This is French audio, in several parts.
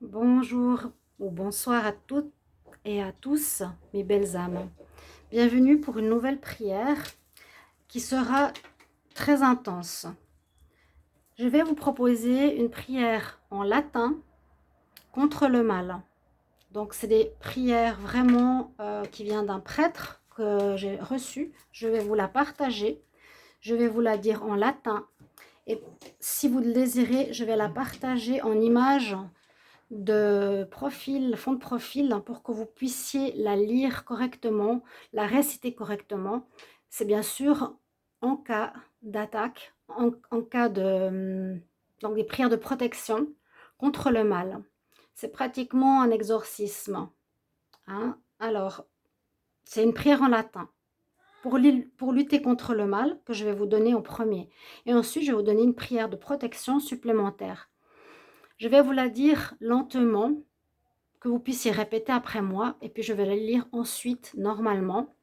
Bonjour ou bonsoir à toutes et à tous, mes belles âmes. Bienvenue pour une nouvelle prière qui sera très intense. Je vais vous proposer une prière en latin contre le mal. Donc, c'est des prières vraiment qui viennent d'un prêtre que j'ai reçu. Je vais vous la partager. Je vais vous la dire en latin. Et si vous le désirez, je vais la partager en images de profil, fond de profil, pour que vous puissiez la lire correctement, la réciter correctement. C'est bien sûr en cas d'attaque, en cas de donc des prières de protection contre le mal. C'est pratiquement un exorcisme, hein. Alors, c'est une prière en latin pour lutter contre le mal que je vais vous donner en premier. Et ensuite, je vais vous donner une prière de protection supplémentaire. Je vais vous la dire lentement, que vous puissiez répéter après moi, et puis je vais la lire ensuite normalement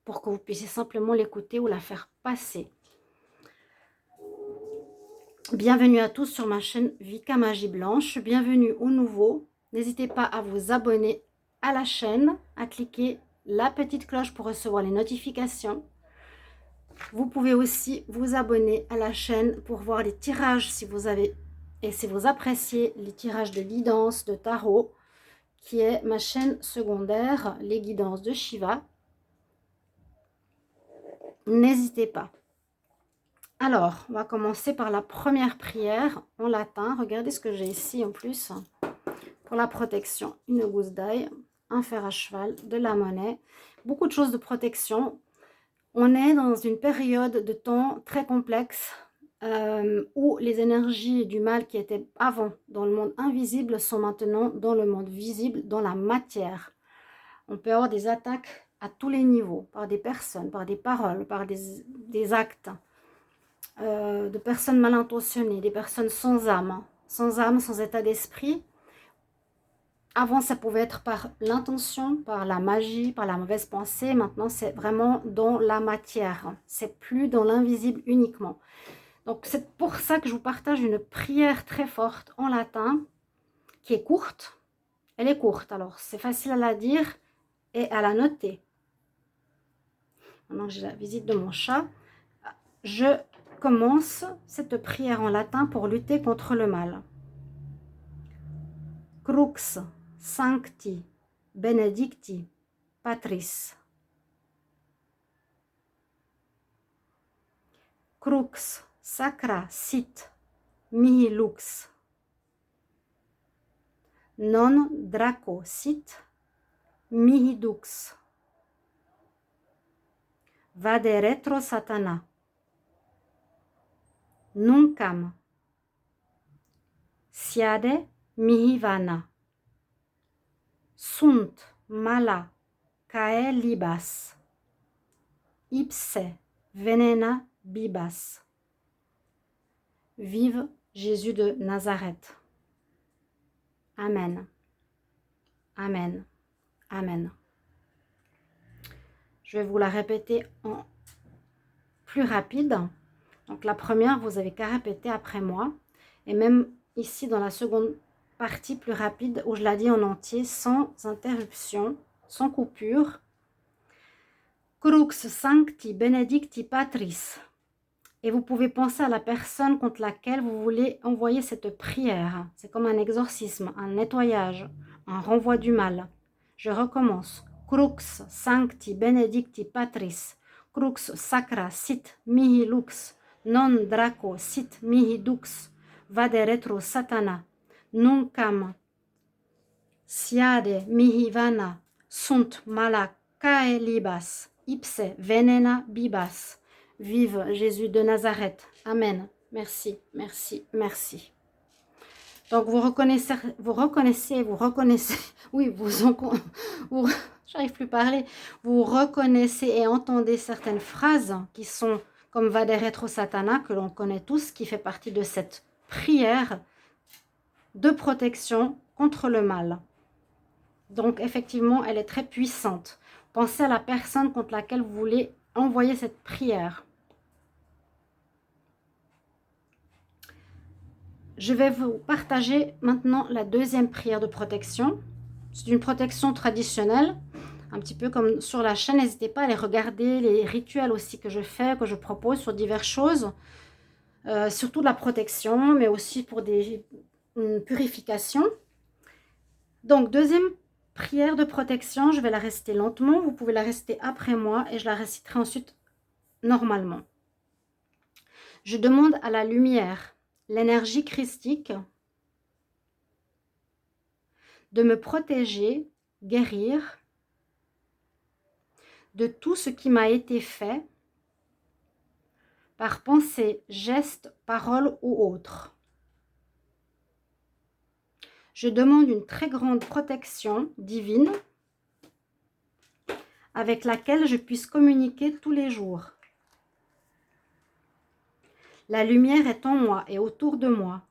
pour que vous puissiez simplement l'écouter ou la faire passer. Bienvenue à tous sur ma chaîne Vika Magie Blanche, bienvenue aux nouveaux. N'hésitez pas à vous abonner à la chaîne, à cliquer la petite cloche pour recevoir les notifications. Vous pouvez aussi vous abonner à la chaîne pour voir les tirages si vous avez et si vous appréciez les tirages de guidance, de tarot, qui est ma chaîne secondaire, les guidances de Shiva. N'hésitez pas. Alors, on va commencer par la première prière en latin. Regardez ce que j'ai ici en plus. Pour la protection, une gousse d'ail, un fer à cheval, de la monnaie, beaucoup de choses de protection. On est dans une période de temps très complexe où les énergies du mal qui étaient avant dans le monde invisible sont maintenant dans le monde visible, dans la matière. On peut avoir des attaques à tous les niveaux, par des personnes, par des paroles, par des actes, de personnes mal intentionnées, des personnes sans âme, sans état d'esprit. Avant, ça pouvait être par l'intention, par la magie, par la mauvaise pensée. Maintenant, c'est vraiment dans la matière. C'est plus dans l'invisible uniquement. Donc, c'est pour ça que je vous partage une prière très forte en latin, qui est courte. Elle est courte, alors c'est facile à la dire et à la noter. Maintenant que j'ai la visite de mon chat, je commence cette prière en latin pour lutter contre le mal. Crux sancti benedicti patris. Crux sacra sit mihi lux. Non draco sit mihi dux. Vade retro satana. Nuncam siade mihi vana. Sunt mala cae libas. Ipse venena bibas. Vive Jésus de Nazareth. Amen. Amen. Amen. Je vais vous la répéter en plus rapide. Donc la première, vous avez qu'à répéter après moi. Et même ici dans la seconde partie plus rapide, où je la dis en entier, sans interruption, sans coupure. Crux sancti benedicti patris. Et vous pouvez penser à la personne contre laquelle vous voulez envoyer cette prière. C'est comme un exorcisme, un nettoyage, un renvoi du mal. Je recommence. Crux sancti benedicti patris. Crux sacra sit mihi lux. Non draco sit mihi dux. Vade retro satana. Nuncam siade mihi vana. Sunt mala cae libas. Ipse venena bibas. Vive Jésus de Nazareth. Amen. Merci, merci, merci. Donc vous reconnaissez, oui, j'arrive plus à parler. Vous reconnaissez et entendez certaines phrases qui sont comme Vade retro satana, que l'on connaît tous, qui fait partie de cette prière de protection contre le mal. Donc effectivement, elle est très puissante. Pensez à la personne contre laquelle vous voulez envoyer cette prière. Je vais vous partager maintenant la deuxième prière de protection. C'est une protection traditionnelle, un petit peu comme sur la chaîne. N'hésitez pas à aller regarder les rituels aussi que je fais, que je propose sur diverses choses. Surtout de la protection, mais aussi pour une purification. Donc, deuxième prière de protection, je vais la réciter lentement. Vous pouvez la réciter après moi et je la réciterai ensuite normalement. Je demande à la lumière, l'énergie christique, de me protéger, guérir de tout ce qui m'a été fait par pensée, geste, parole ou autre. Je demande une très grande protection divine avec laquelle je puisse communiquer tous les jours. La lumière est en moi et autour de moi.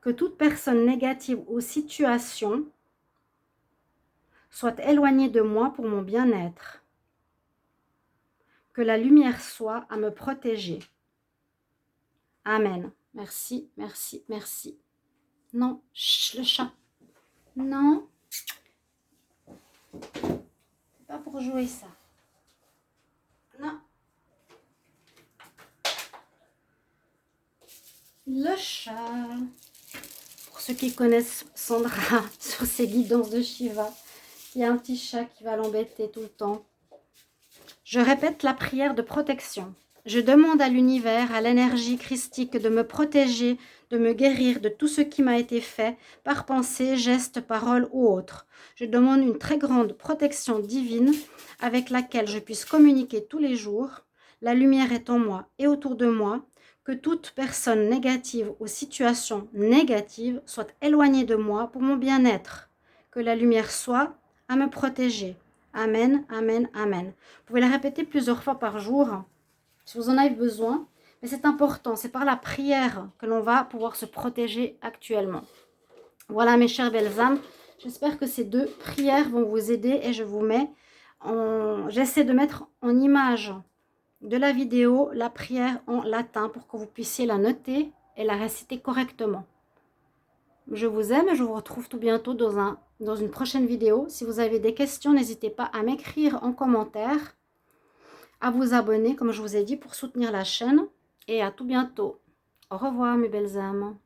Que toute personne négative ou situation soit éloignée de moi pour mon bien-être. Que la lumière soit à me protéger. Amen. Merci, merci, merci. Non, chut, le chat. Non. C'est pas pour jouer ça. Non. Le chat. Pour ceux qui connaissent Sandra sur ses guidances de Shiva, il y a un petit chat qui va l'embêter tout le temps. Je répète la prière de protection. Je demande à l'univers, à l'énergie christique de me protéger, de me guérir de tout ce qui m'a été fait par pensée, geste, parole ou autre. Je demande une très grande protection divine avec laquelle je puisse communiquer tous les jours. La lumière est en moi et autour de moi. Que toute personne négative ou situation négative soit éloignée de moi pour mon bien-être. Que la lumière soit à me protéger. Amen, amen, amen. Vous pouvez la répéter plusieurs fois par jour si vous en avez besoin. Mais c'est important, c'est par la prière que l'on va pouvoir se protéger actuellement. Voilà mes chères belles âmes. J'espère que ces deux prières vont vous aider et je vous mets j'essaie de mettre en image de la vidéo la prière en latin pour que vous puissiez la noter et la réciter correctement. Je vous aime et je vous retrouve tout bientôt dans une prochaine vidéo. Si vous avez des questions, n'hésitez pas à m'écrire en commentaire, à vous abonner, comme je vous ai dit, pour soutenir la chaîne. Et à tout bientôt. Au revoir mes belles âmes.